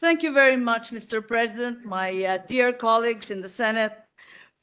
Thank you very much, Mr. President, my dear colleagues in the Senate.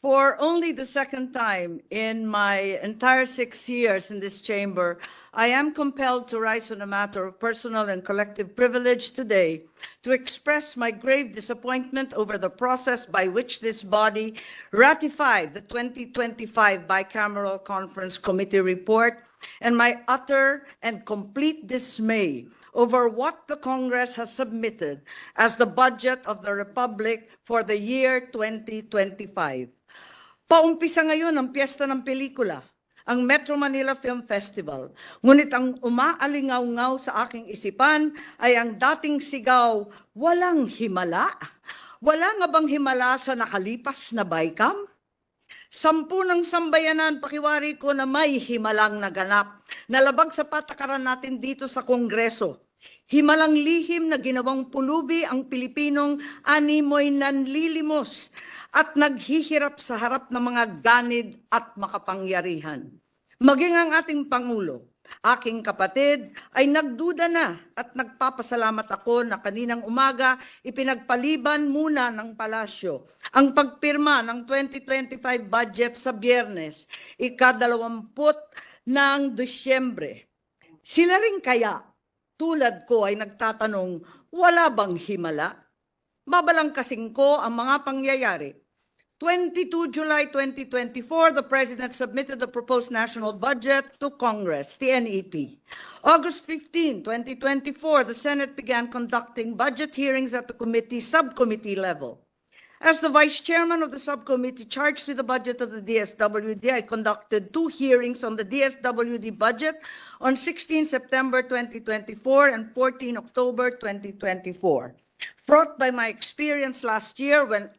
For only the second time in my entire 6 years in this chamber, I am compelled to rise on a matter of personal and collective privilege today to express my grave disappointment over the process by which this body ratified the 2025 Bicameral Conference Committee report, and my utter and complete dismay over what the Congress has submitted as the budget of the Republic for the year 2025. Paumpisa ngayon ang piyesta ng pelikula, ang Metro Manila Film Festival. Ngunit ang umaalingaw-ngaw sa aking isipan ay ang dating sigaw, walang himala. Wala nga bang himala sa nakalipas na Bicam? 10 ng sambayanan, pakiwari ko na may himalang naganap, nalabag sa patakaran natin dito sa Kongreso. Himalang lihim na ginawang pulubi ang Pilipinong animoy nanlilimos at naghihirap sa harap ng mga ganid at makapangyarihan. Maging ang ating Pangulo, aking kapatid, ay nagduda na at nagpapasalamat ako na kaninang umaga ipinagpaliban muna ng palasyo ang pagpirma ng 2025 budget sa Biyernes, ika-20 ng Disyembre. Sila rin kaya, tulad ko ay nagtatanong, wala bang himala? Babalangkasing ko ang mga pangyayari. 22 July 2024, the President submitted the proposed national budget to Congress, the NEP. August 15, 2024, the Senate began conducting budget hearings at the subcommittee level. As the Vice Chairman of the subcommittee charged with the budget of the DSWD, I conducted 2 hearings on the DSWD budget on 16 September 2024 and 14 October 2024. Brought by my experience last year when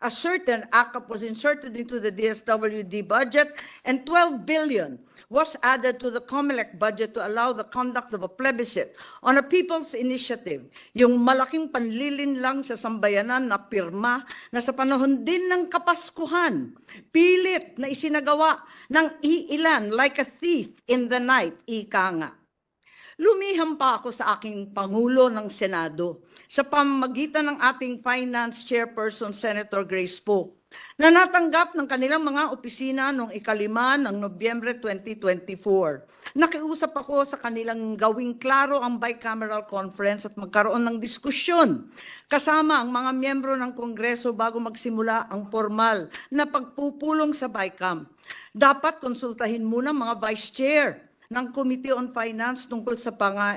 a certain ACAP was inserted into the DSWD budget and 12 billion was added to the COMELEC budget to allow the conduct of a plebiscite on a people's initiative, yung malaking panlilin lang sa sambayanan na pirma na sa panahon din ng Kapaskuhan, pilit na isinagawa ng iilan like a thief in the night, ika nga. Lumiham pa ako sa aking Pangulo ng Senado sa pamamagitan ng ating Finance Chairperson, Senator Grace Poe, na natanggap ng kanilang mga opisina noong ika-5 ng Nobyembre 2024. Nakiusap ako sa kanilang gawing klaro ang bicameral conference at magkaroon ng diskusyon kasama ang mga miyembro ng Kongreso bago magsimula ang formal na pagpupulong sa Bicam. Dapat konsultahin muna mga Vice Chair ng Committee on Finance tungkol sa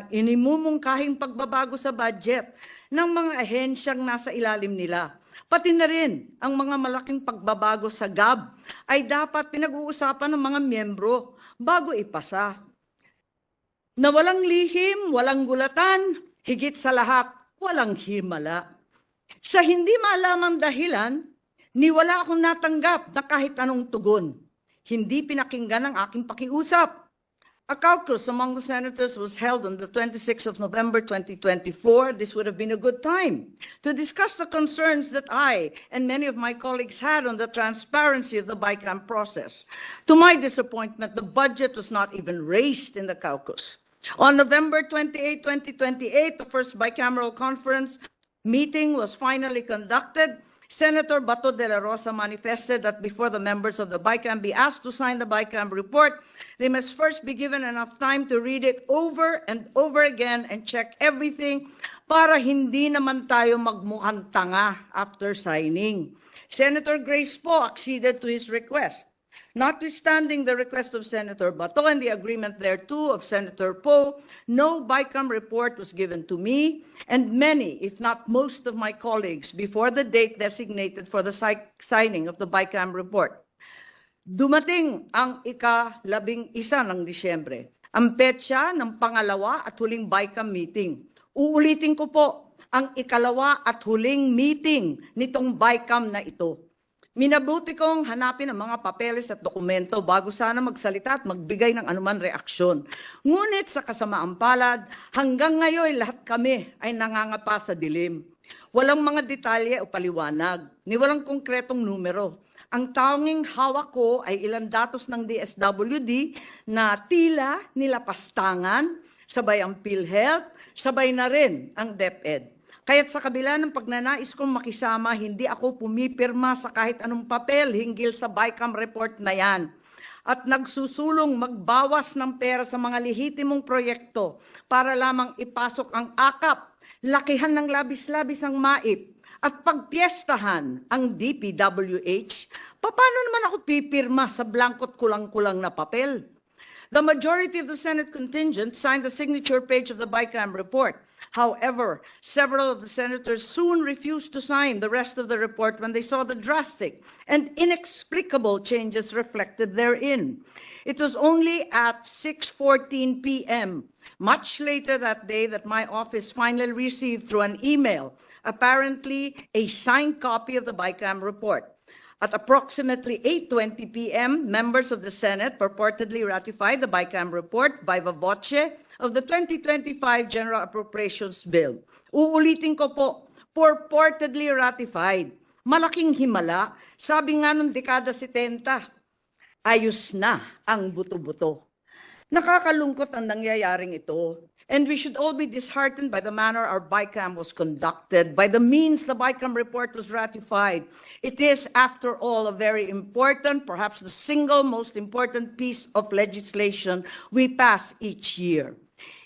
inimumungkahing pagbabago sa budget ng mga ahensyang nasa ilalim nila. Pati na rin ang mga malaking pagbabago sa GAB ay dapat pinag-uusapan ng mga miyembro bago ipasa. Na walang lihim, walang gulatan, higit sa lahat, walang himala. Sa hindi maalamang dahilan, wala akong natanggap na kahit anong tugon. Hindi pinakinggan ang aking pakiusap. A caucus among the senators was held on the 26th of November 2024. This would have been a good time to discuss the concerns that I and many of my colleagues had on the transparency of the Bicam process. To my disappointment, the budget was not even raised in the caucus. On November 28, 2028, the first bicameral conference meeting was finally conducted. Senator Bato de la Rosa manifested that before the members of the Bicam be asked to sign the Bicam report, they must first be given enough time to read it over and over again and check everything para hindi naman tayo magmukhang tanga after signing. Senator Grace Poe acceded to his request. Notwithstanding the request of Senator Bato and the agreement thereto of Senator Poe, no Bicam report was given to me and many, if not most of my colleagues before the date designated for the signing of the Bicam report. Dumating ang ika-11 ng Disyembre, ang petsa ng pangalawa at huling Bicam meeting. Uulitin ko po, ang ikalawa at huling meeting nitong Bicam na ito. Minabuti kong hanapin ang mga papeles at dokumento bago sana magsalita at magbigay ng anuman reaksyon. Ngunit sa kasamaang palad, hanggang ngayon lahat kami ay nangangapa sa dilim. Walang mga detalye o paliwanag, ni walang konkretong numero. Ang tanging hawak ko ay ilang datos ng DSWD na tila nilapastangan, sabay ang PhilHealth, sabay na rin ang DepEd. Kaya't sa kabila ng pagnanais kong makisama, hindi ako pumipirma sa kahit anong papel hinggil sa BICAM report na yan. At nagsusulong magbawas ng pera sa mga lehitimong proyekto para lamang ipasok ang akap, lakihan ng labis-labis ang MAIP, at pagpiestahan ang DPWH, paano naman ako pipirma sa blankot kulang-kulang na papel? The majority of the Senate contingent signed the signature page of the BICAM report. However, several of the senators soon refused to sign the rest of the report when they saw the drastic and inexplicable changes reflected therein. It was only at 6:14 p.m., much later that day, that my office finally received through an email, apparently a signed copy of the BICAM report. At approximately 8:20 p.m., members of the Senate purportedly ratified the BICAM report viva voce of the 2025 General Appropriations Bill. Uulitin ko po, purportedly ratified. Malaking himala, sabi nga nung dekada 70, ayos na ang buto-buto. Nakakalungkot ang nangyayaring ito. And we should all be disheartened by the manner our BICAM was conducted, by the means the BICAM report was ratified. It is, after all, a very important, perhaps the single most important piece of legislation we pass each year.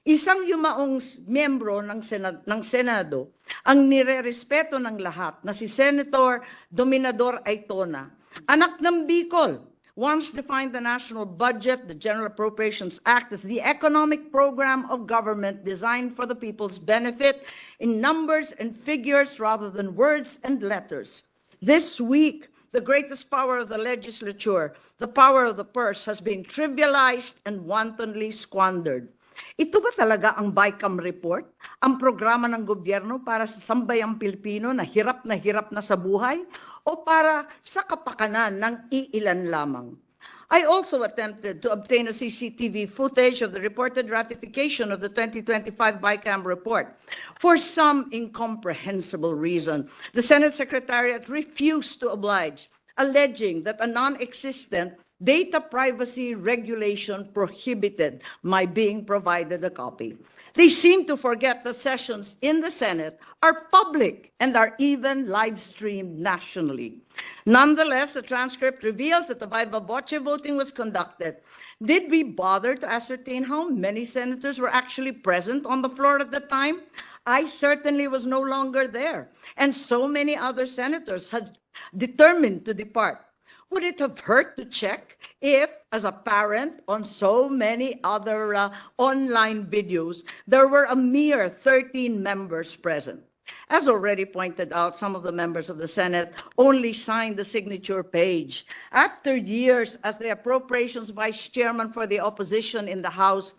Isang yumaong miyembro ng Senado ang nirerespeto ng lahat na si Senator Dominador Aytona, anak ng Bicol, once defined the national budget, the General Appropriations Act, as the economic program of government designed for the people's benefit in numbers and figures rather than words and letters. This week, the greatest power of the legislature, the power of the purse, has been trivialized and wantonly squandered. Ito ba talaga ang BICAM report? Ang programa ng gobyerno para sa sambayang Pilipino na hirap na sa buhay? O para sa kapakanan ng iilan lamang? I also attempted to obtain a CCTV footage of the reported ratification of the 2025 BICAM report. For some incomprehensible reason, the Senate Secretariat refused to oblige, alleging that a non-existent data privacy regulation prohibited my being provided a copy. They seem to forget that sessions in the Senate are public and are even live-streamed nationally. Nonetheless, the transcript reveals that the viva voce voting was conducted. Did we bother to ascertain how many senators were actually present on the floor at the time? I certainly was no longer there, and so many other senators had determined to depart. Would it have hurt to check if, as a parent, on so many other online videos, there were a mere 13 members present? As already pointed out, some of the members of the Senate only signed the signature page. After years as the Appropriations Vice Chairman for the opposition in the House,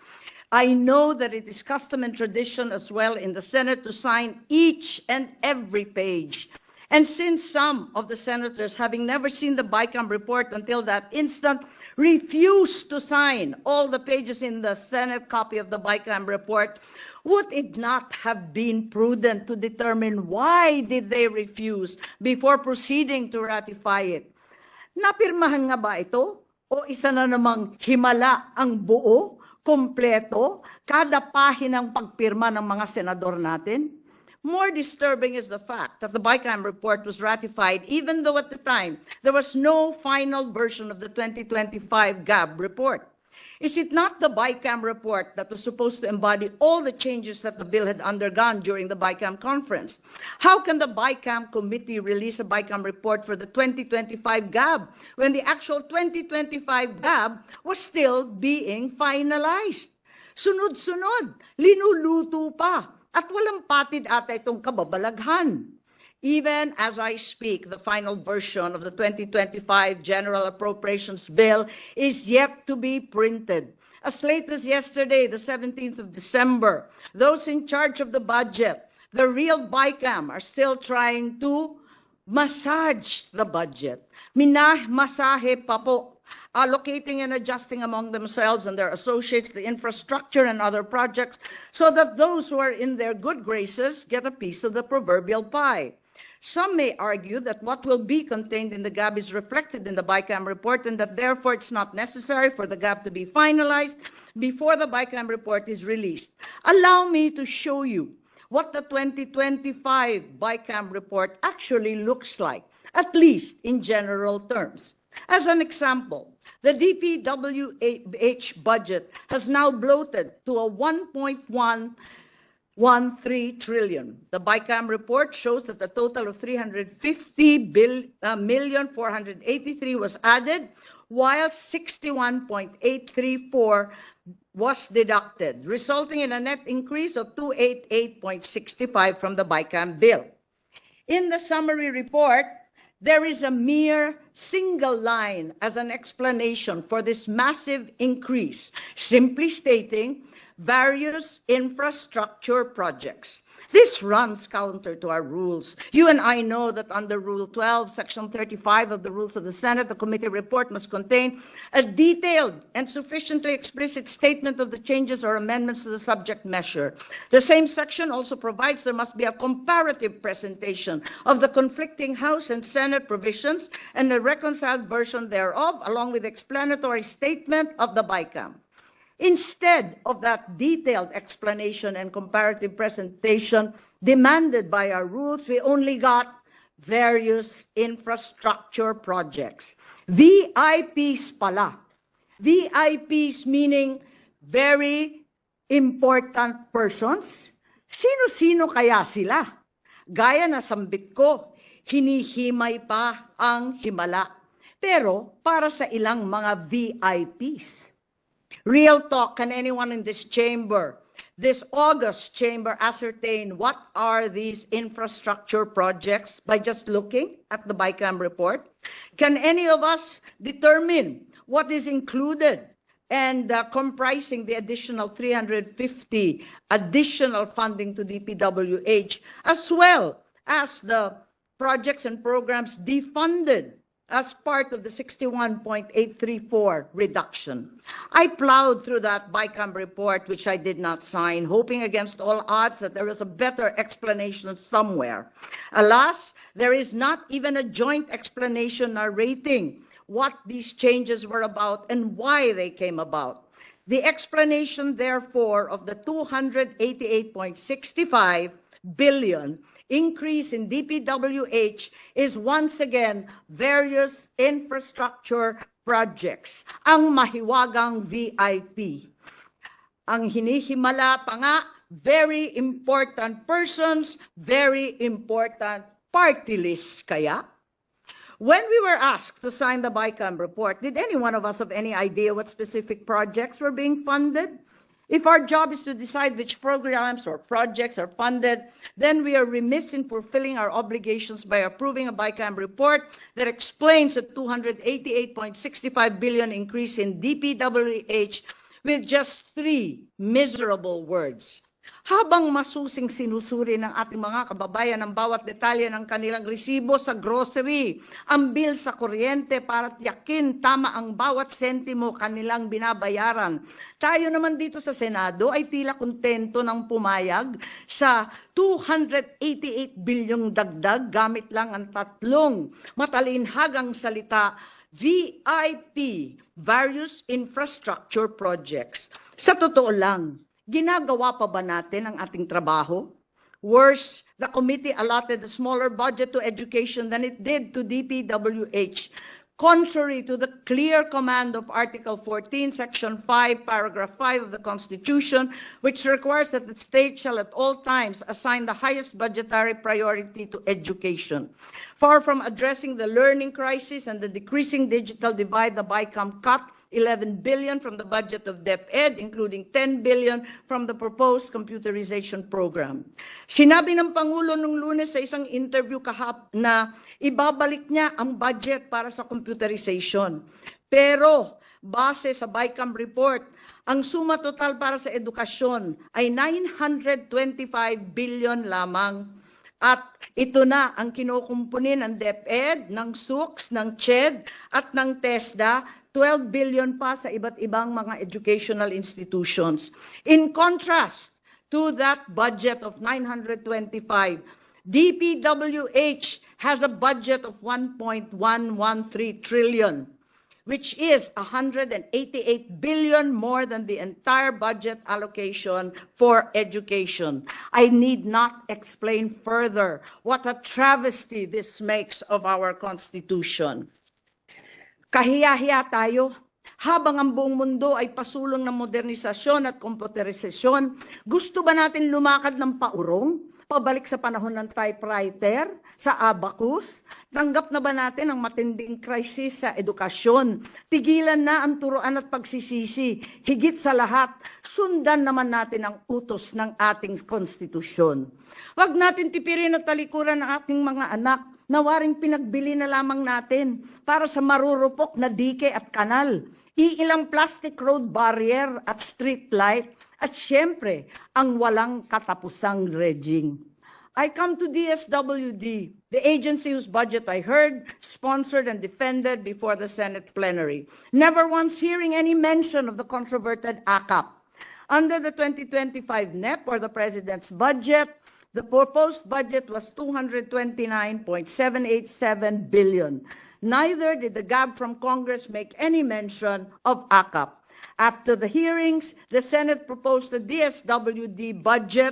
I know that it is custom and tradition as well in the Senate to sign each and every page. And since some of the senators, having never seen the BICAM report until that instant, refused to sign all the pages in the Senate copy of the BICAM report, would it not have been prudent to determine why did they refuse before proceeding to ratify it? Napirmahan nga ba ito? O isa na namang himala ang buo, kompleto, kada pahinang pagpirma ng mga senador natin? More disturbing is the fact that the BICAM report was ratified even though at the time there was no final version of the 2025 GAB report. Is it not the BICAM report that was supposed to embody all the changes that the bill had undergone during the BICAM conference? How can the BICAM committee release a BICAM report for the 2025 GAB when the actual 2025 GAB was still being finalized? Sunod-sunod, linuluto pa. At walang patid ata itong kababalaghan. Even as I speak, the final version of the 2025 General Appropriations Bill is yet to be printed. As late as yesterday, the 17th of December, those in charge of the budget, the real BICAM, are still trying to massage the budget. Masahe pa po. Allocating and adjusting among themselves and their associates the infrastructure and other projects so that those who are in their good graces get a piece of the proverbial pie. Some may argue that what will be contained in the GAB is reflected in the BICAM report and that therefore it's not necessary for the GAB to be finalized before the BICAM report is released. Allow me to show you what the 2025 BICAM report actually looks like, at least in general terms. As an example, the DPWH budget has now bloated to a 1.113 trillion. The BICAM report shows that a total of 350,483 was added, while 61.834 was deducted, resulting in a net increase of 288.65 from the BICAM bill. In the summary report, there is a mere single line as an explanation for this massive increase, simply stating various infrastructure projects. This runs counter to our rules. You and I know that under Rule 12, Section 35 of the Rules of the Senate, the committee report must contain a detailed and sufficiently explicit statement of the changes or amendments to the subject measure. The same section also provides there must be a comparative presentation of the conflicting House and Senate provisions and a reconciled version thereof, along with explanatory statement of the BICAM. Instead of that detailed explanation and comparative presentation demanded by our rules, we only got various infrastructure projects. VIPs pala. VIPs meaning very important persons. Sino-sino kaya sila? Gaya na sambit ko, hinihimay pa ang himala. Pero para sa ilang mga VIPs. Real talk, can anyone in this chamber, this august chamber, ascertain what are these infrastructure projects by just looking at the BICAM report? Can any of us determine what is included and comprising the additional 350 additional funding to DPWH, as well as the projects and programs defunded as part of the 61.834 reduction? I plowed through that BICAM report, which I did not sign, hoping against all odds that there was a better explanation somewhere. Alas, there is not even a joint explanation narrating what these changes were about and why they came about. The explanation, therefore, of the 288.65 billion increase in DPWH is once again various infrastructure projects, ang mahiwagang VIP. Ang hinihimala pa nga, very important persons, very important party lists kaya. When we were asked to sign the BICAM report, did any one of us have any idea what specific projects were being funded? If our job is to decide which programs or projects are funded, then we are remiss in fulfilling our obligations by approving a BICAM report that explains the 288.65 billion increase in DPWH with just 3 miserable words. Habang masusing sinusuri ng ating mga kababayan ang bawat detalye ng kanilang resibo sa grocery, ang bill sa kuryente para tiyakin tama ang bawat sentimo kanilang binabayaran, tayo naman dito sa Senado ay tila kontento ng pumayag sa 288 bilyong dagdag gamit lang ang 3 matalinhagang salita, VIP, various infrastructure projects. Sa totoo lang, ginagawa pa ba natin ang ating trabaho? Worse, the committee allotted a smaller budget to education than it did to DPWH, contrary to the clear command of Article 14, Section 5, Paragraph 5 of the Constitution, which requires that the state shall at all times assign the highest budgetary priority to education. Far from addressing the learning crisis and the decreasing digital divide, the BICAM cut 11 billion from the budget of DepEd, including 10 billion from the proposed computerization program. Sinabi ng Pangulo nung Lunes sa isang interview na ibabalik niya ang budget para sa computerization. Pero base sa BICAM report, ang suma total para sa edukasyon ay 925 billion lamang. At ito na ang kinukumpunin ng DepEd, ng SUKS, ng CHED at ng TESDA, 12 billion pa sa iba't ibang mga educational institutions. In contrast to that budget of 925, DPWH has a budget of 1.113 trillion, which is 188 billion more than the entire budget allocation for education. I need not explain further what a travesty this makes of our Constitution. Kahiya-hiya tayo. Habang ang buong mundo ay pasulong ng modernisasyon at komputerisasyon, gusto ba natin lumakad ng paurong? Pabalik sa panahon ng typewriter, sa abacus? Tanggap na ba natin ang matinding krisis sa edukasyon? Tigilan na ang turuan at pagsisisi. Higit sa lahat, sundan naman natin ang utos ng ating konstitusyon. Huwag natin tipirin at talikuran ang ating mga anak na waring pinagbili na lamang natin para sa marurupok na dike at kanal. Iilang plastic road barrier at street light at syempre ang walang katapusang dredging. I come to DSWD, the agency whose budget I heard, sponsored and defended before the Senate plenary, never once hearing any mention of the controverted ACAP. Under the 2025 NEP or the President's budget, the proposed budget was 229.787 billion. Neither did the GAB from Congress make any mention of ACAP. After the hearings, the Senate proposed the DSWD budget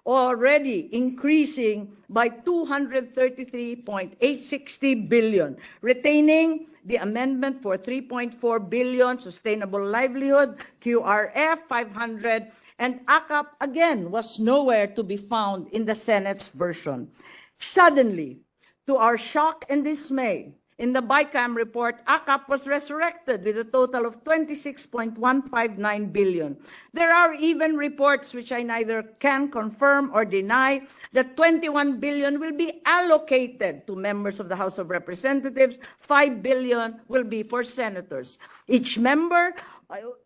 already increasing by 233.860 billion, retaining the amendment for 3.4 billion sustainable livelihood, QRF 500, and ACAP again was nowhere to be found in the Senate's version. Suddenly, to our shock and dismay, in the BICAM report, ACAP was resurrected with a total of 26.159 billion. There are even reports which I neither can confirm or deny that 21 billion will be allocated to members of the House of Representatives. 5 billion will be for senators. Each member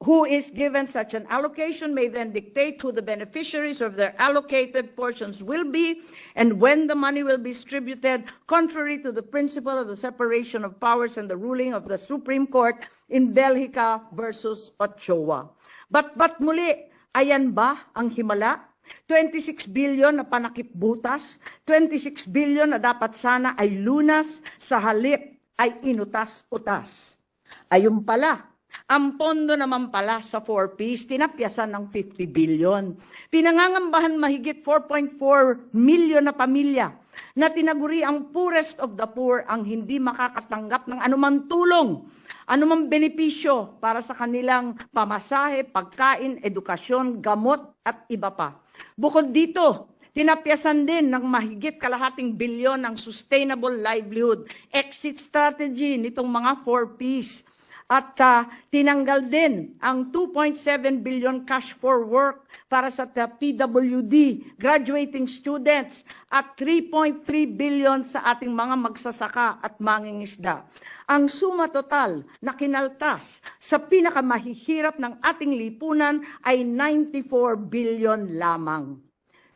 who is given such an allocation may then dictate who the beneficiaries of their allocated portions will be and when the money will be distributed, contrary to the principle of the separation of powers and the ruling of the Supreme Court in Belgica versus Ochoa. But muli, ayan ba ang himala? 26 billion na panakip butas, 26 billion na dapat sana ay lunas, sa halip ay inutas-utas. Ayun pala, ang pondo naman pala sa 4Ps, tinapyasan ng 50 billion. Pinangangambahan mahigit 4.4 million na pamilya na tinaguri ang poorest of the poor ang hindi makakatanggap ng anumang tulong, anumang benepisyo para sa kanilang pamasahe, pagkain, edukasyon, gamot at iba pa. Bukod dito, tinapyasan din ng mahigit kalahating bilyon ang sustainable livelihood exit strategy nitong mga 4Ps. At tinanggal din ang 2.7 billion cash for work para sa PWD, graduating students, at 3.3 billion sa ating mga magsasaka at mangingisda. Ang suma total na kinaltas sa pinakamahihirap ng ating lipunan ay 94 billion lamang.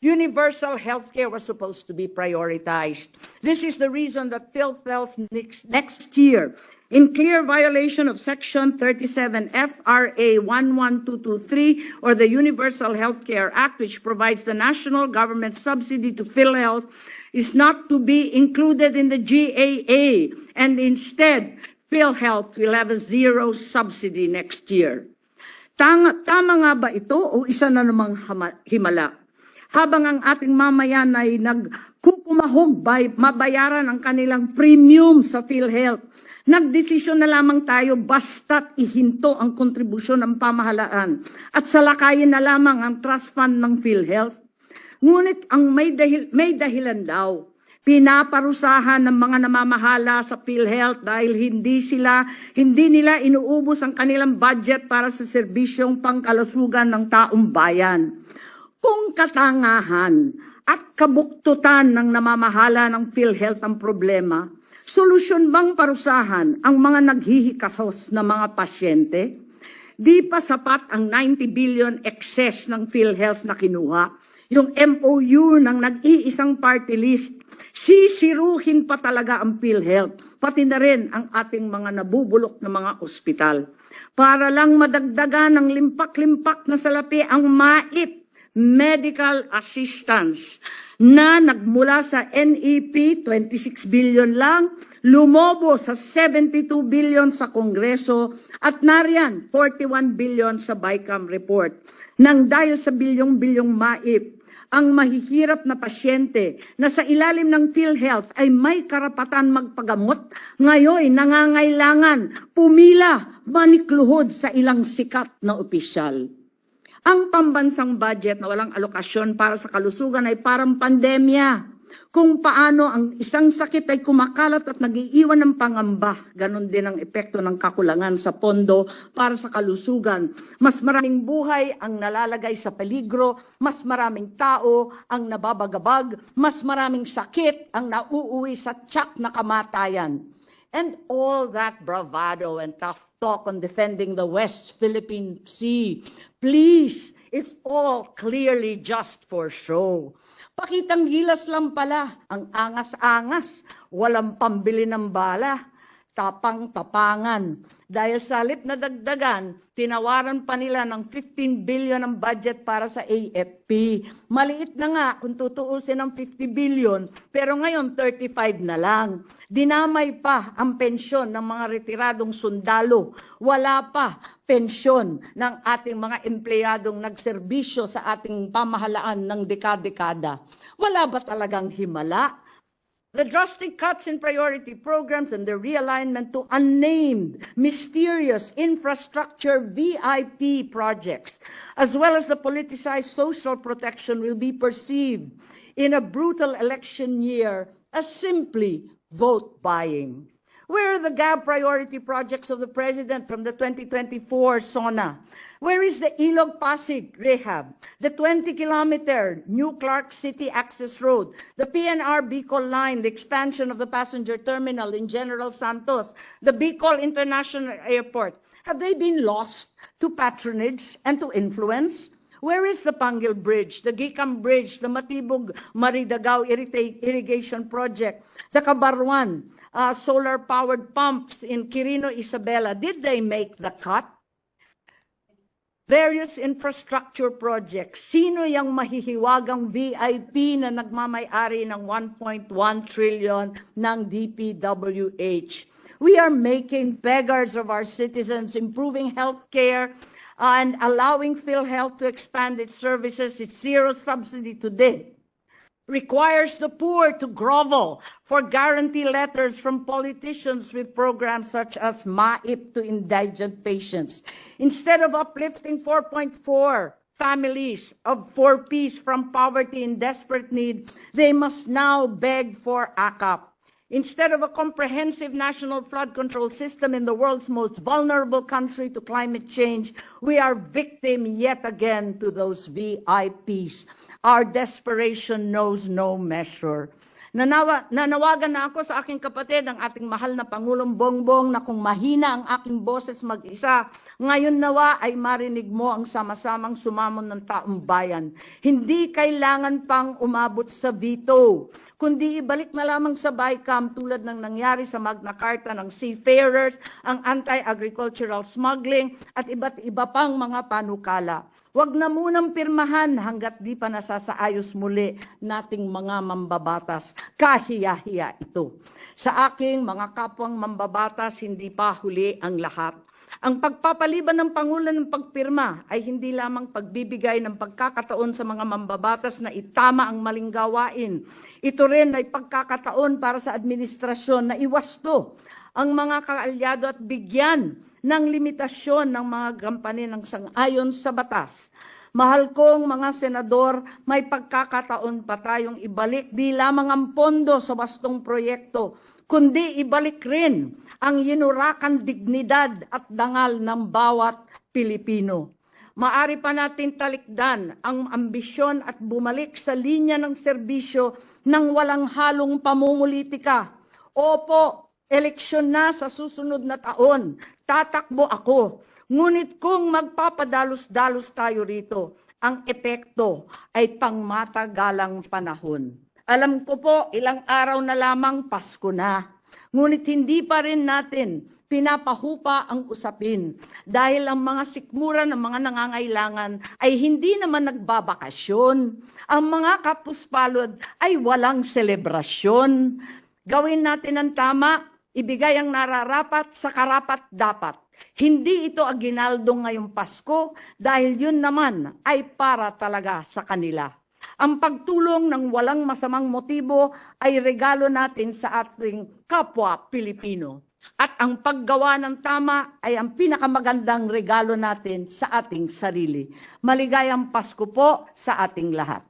Universal healthcare was supposed to be prioritized. This is the reason that PhilHealth next year, in clear violation of Section 37F RA 11223 or the Universal Healthcare Act, which provides the national government subsidy to PhilHealth, is not to be included in the GAA, and instead, PhilHealth will have a zero subsidy next year. Tama nga ba ito o isa na namang himala? Habang ang ating mamayan ay nagkukumahog mabayaran ang kanilang premium sa PhilHealth, nagdesisyon na lamang tayo basta't ihinto ang kontribusyon ng pamahalaan at salakayin na lamang ang trust fund ng PhilHealth. Ngunit ang may dahilan daw, pinaparusahan ng mga namamahala sa PhilHealth dahil hindi nila inuubos ang kanilang budget para sa serbisyong pangkalusugan ng taong bayan. Kung katangahan at kabuktutan ng namamahala ng PhilHealth ang problema, solusyon bang parusahan ang mga naghihikasos na mga pasyente? Di pa sapat ang 90 billion excess ng PhilHealth na kinuha. Yung MOU ng nag-iisang party list, sisiruhin pa talaga ang PhilHealth, pati na rin ang ating mga nabubulok na mga ospital. Para lang madagdagan ng limpak-limpak na salapi ang MAIP, medical assistance. na nagmula sa NEP 26 billion lang, lumobo sa 72 billion sa Kongreso at nariyan 41 billion sa BICAM report. Nang dahil sa bilyong-bilyong MAIP, ang mahihirap na pasyente na sa ilalim ng PhilHealth ay may karapatan magpagamot, ngayon nangangailangan pumila manikluhod sa ilang sikat na opisyal. Ang pambansang budget na walang alokasyon para sa kalusugan ay parang pandemya. Kung paano ang isang sakit ay kumakalat at nag-iiwan ng pangamba, ganon din ang epekto ng kakulangan sa pondo para sa kalusugan. Mas maraming buhay ang nalalagay sa peligro, mas maraming tao ang nababagabag, mas maraming sakit ang nauuwi sa tiyak na kamatayan. And all that bravado and tough talk on defending the West Philippine Sea, please, it's all clearly just for show. Pakitang gilas lang pala, ang angas-angas, walang pambili ng bala, tapang-tapangan. Dahil sa halip na dagdagan, tinawaran pa nila ng 15 billion ang budget para sa AFP. Maliit na nga kung tutuusin ng 50 billion, pero ngayon 35 na lang. Dinamay pa ang pensyon ng mga retiradong sundalo. Wala pa pensyon ng ating mga empleyadong nagserbisyo sa ating pamahalaan ng dekada-dekada. Wala ba talagang himala? The drastic cuts in priority programs and the realignment to unnamed, mysterious infrastructure VIP projects, as well as the politicized social protection, will be perceived in a brutal election year as simply vote buying. Where are the gap priority projects of the President from the 2024 SONA? Where is the Ilog-Pasig rehab, the 20-kilometer New Clark City access road, the PNR Bicol line, the expansion of the passenger terminal in General Santos, the Bicol International Airport? Have they been lost to patronage and to influence? Where is the Pangil Bridge, the Gicam Bridge, the Matibog-Maridagao Irrigation Project, the Cabarwan solar-powered pumps in Quirino, Isabela? Did they make the cut? Various infrastructure projects. Sino yung mahihiwagang VIP na nagmamay-ari ng 1.1 trillion ng DPWH? We are making beggars of our citizens, improving healthcare, and allowing PhilHealth to expand its services. It's zero subsidy today. Requires the poor to grovel for guarantee letters from politicians with programs such as MAIP to indigent patients. Instead of uplifting 4.4 families of 4Ps from poverty and desperate need, they must now beg for AKAP. Instead of a comprehensive national flood control system in the world's most vulnerable country to climate change, we are victim yet again to those VIPs. Our desperation knows no measure. Nanawagan na ako sa aking kapatid, ang ating mahal na Pangulong Bongbong, na kung mahina ang aking boses mag-isa, ngayon nawa ay marinig mo ang sama-samang sumamon ng taong bayan. Hindi kailangan pang umabot sa veto, kundi ibalik na lamang sa BICAM tulad ng nangyari sa Magna Carta ng seafarers, ang anti-agricultural smuggling at iba't iba pang mga panukala. Huwag na munang pirmahan hanggat di pa nasasaayos muli nating mga mambabatas. Kahiya-hiya ito. Sa aking mga kapwang mambabatas, hindi pa huli ang lahat. Ang pagpapaliban ng Pangulo ng pagpirma ay hindi lamang pagbibigay ng pagkakataon sa mga mambabatas na itama ang maling gawain. Ito rin ay pagkakataon para sa administrasyon na iwasto ang mga kaalyado at bigyan ng limitasyon ng mga gampanin ng sang-ayon sa batas. Mahal kong mga senador, may pagkakataon pa tayong ibalik di lamang ang pondo sa wastong proyekto, kundi ibalik rin ang yinurakan dignidad at dangal ng bawat Pilipino. Maari pa natin talikdan ang ambisyon at bumalik sa linya ng serbisyo ng walang halong pamumulitika. Opo, eleksyon na sa susunod na taon, tatakbo ako. Ngunit kung magpapadalos-dalos tayo rito, ang epekto ay pangmatagalang panahon. Alam ko po, ilang araw na lamang Pasko na. Ngunit hindi pa rin natin pinapahupa ang usapin dahil ang mga sikmura ng mga nangangailangan ay hindi naman nagbabakasyon. Ang mga kapuspalod ay walang selebrasyon. Gawin natin ang tama, ibigay ang nararapat sa karapat-dapat. Hindi ito aginaldo ngayong Pasko dahil yun naman ay para talaga sa kanila. Ang pagtulong ng walang masamang motibo ay regalo natin sa ating kapwa Pilipino. At ang paggawa ng tama ay ang pinakamagandang regalo natin sa ating sarili. Maligayang Pasko po sa ating lahat.